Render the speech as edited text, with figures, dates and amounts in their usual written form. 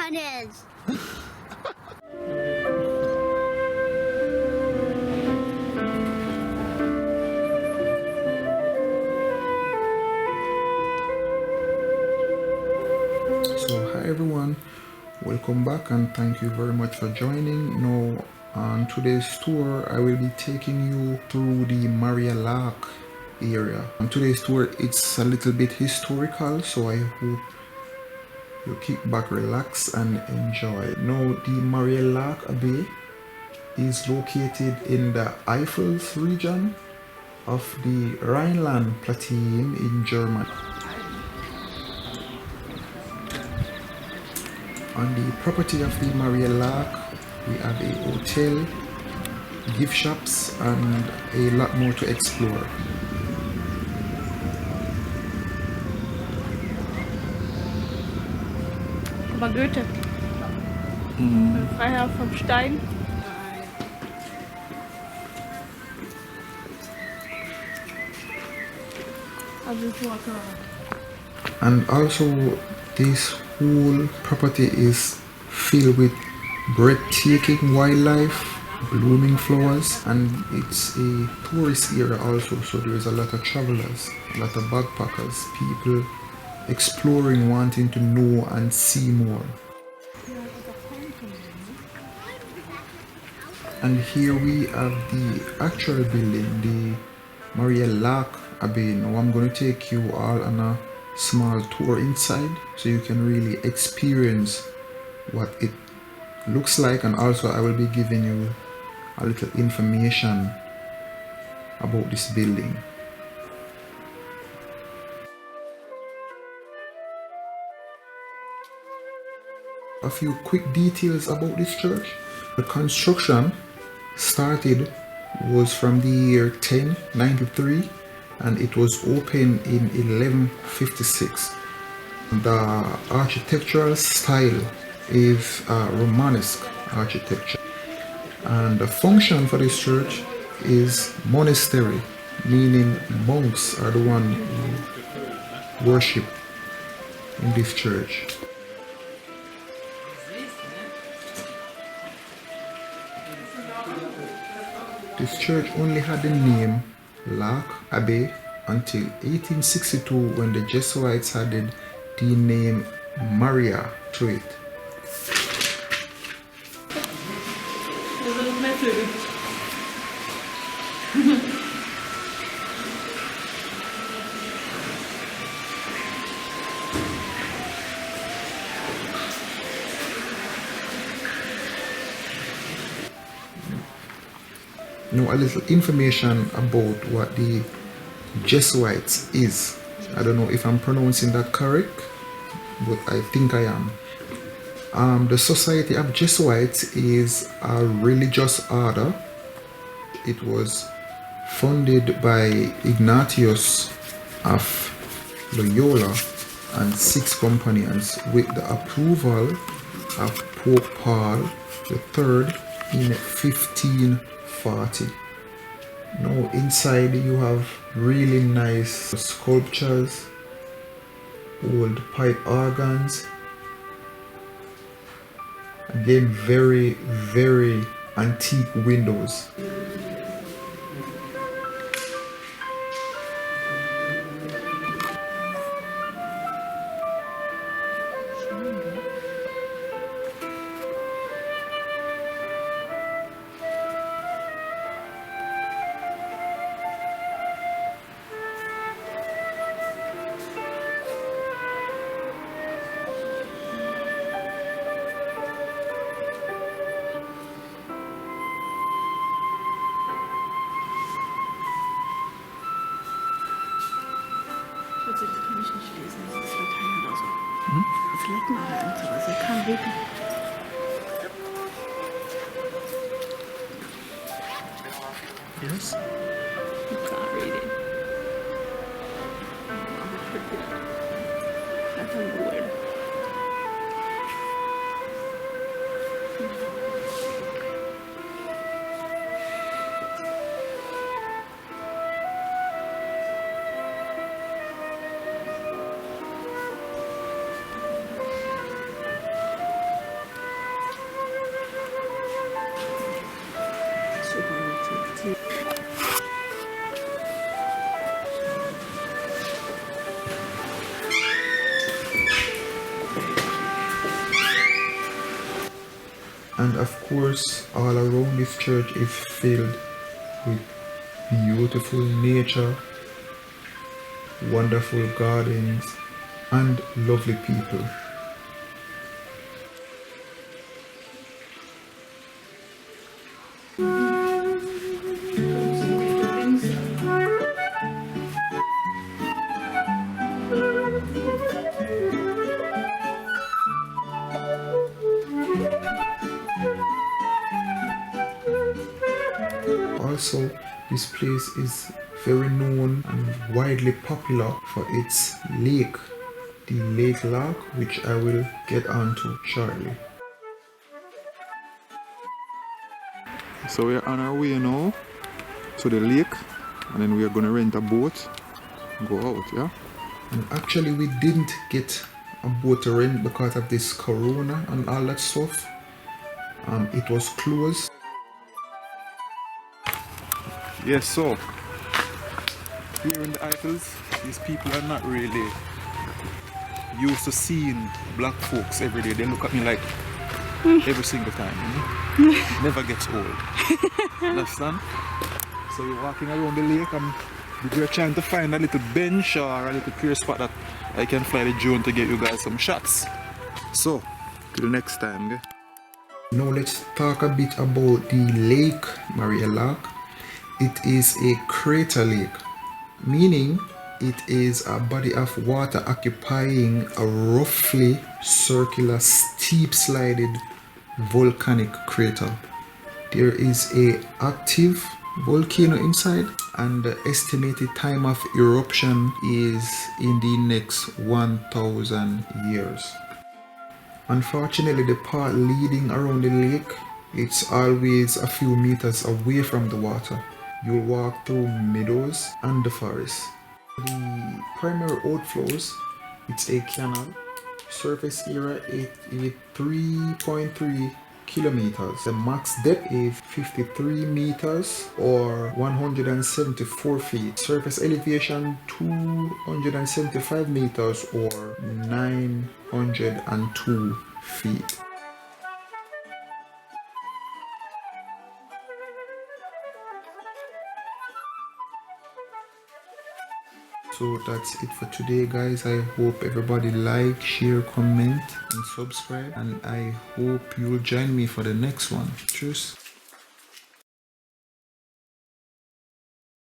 JAMAICAN is. So hi everyone, welcome back and thank you very much for joining. Now on today's tour I will be taking you through the Maria Laach area. On today's tour it's a little bit historical, so I hope you kick back, relax and enjoy. Now the Maria Laach Abbey is located in the Eifels region of the Rhineland-Palatinate in Germany. On the property of the Maria Laach, we have a hotel, gift shops, and a lot more to explore. Aber Goethe. Freiherr vom Stein. And also this whole property is filled with breathtaking wildlife, blooming flowers, and it's a tourist area also, so there's a lot of travelers, a lot of backpackers, people exploring, wanting to know and see more. And here we have the actual building, the Maria Laach Abbey. Now I'm going to take you all on a small tour inside so you can really experience what it looks like, and also I will be giving you a little information about this building. A few quick details about this church. The construction started was from the year 1093 and it was opened in 1156. The architectural style is Romanesque architecture, and the function for this church is monastery, meaning monks are the one who worship in this church. This church only had the name Laach Abbey until 1862 when the Jesuits added the name Maria to it. Now a little information about what the Jesuits is. I don't know if I'm pronouncing that correct, but I think I am. The Society of Jesuits is a religious order. It was founded by Ignatius of Loyola and 6 companions with the approval of Pope Paul III in 1540. Now inside you have really nice sculptures, old pipe organs, again very antique windows. Kann ich nicht lesen, das ist Latein oder so. Flecken oder irgend sowas, ich kann regeln. Yes? You can't read it. That's a word. And of course, all around this church is filled with beautiful nature, wonderful gardens, and lovely people. Also, this place is very known and widely popular for its lake, the Lake Laach, which I will get onto shortly. So we're on our way now to the lake, and then we are going to rent a boat and go out, yeah? And actually we didn't get a boat to rent because of this corona and all that stuff. It was closed. Yes, so here in the Eifels, these people are not really used to seeing black folks every day. They look at me like every single time. Never gets old. Understand? So we're walking around the lake and we're trying to find a little bench or a little clear spot that I can fly the drone to get you guys some shots. So, till next time. Okay? Now let's talk a bit about the lake Maria Laach. It is a crater lake, meaning it is a body of water occupying a roughly circular steep slided volcanic crater. There is a active volcano inside, and the estimated time of eruption is in the next 1,000 years. Unfortunately, the path leading around the lake, it's always a few meters away from the water. You'll walk through meadows and the forest. The primary outflows, it's a canal. Surface area is 3.3 kilometers. The max depth is 53 meters or 174 feet. Surface elevation 275 meters or 902 feet. So that's it for today, guys. I hope everybody like, share, comment and subscribe, and I hope you'll join me for the next one. Cheers.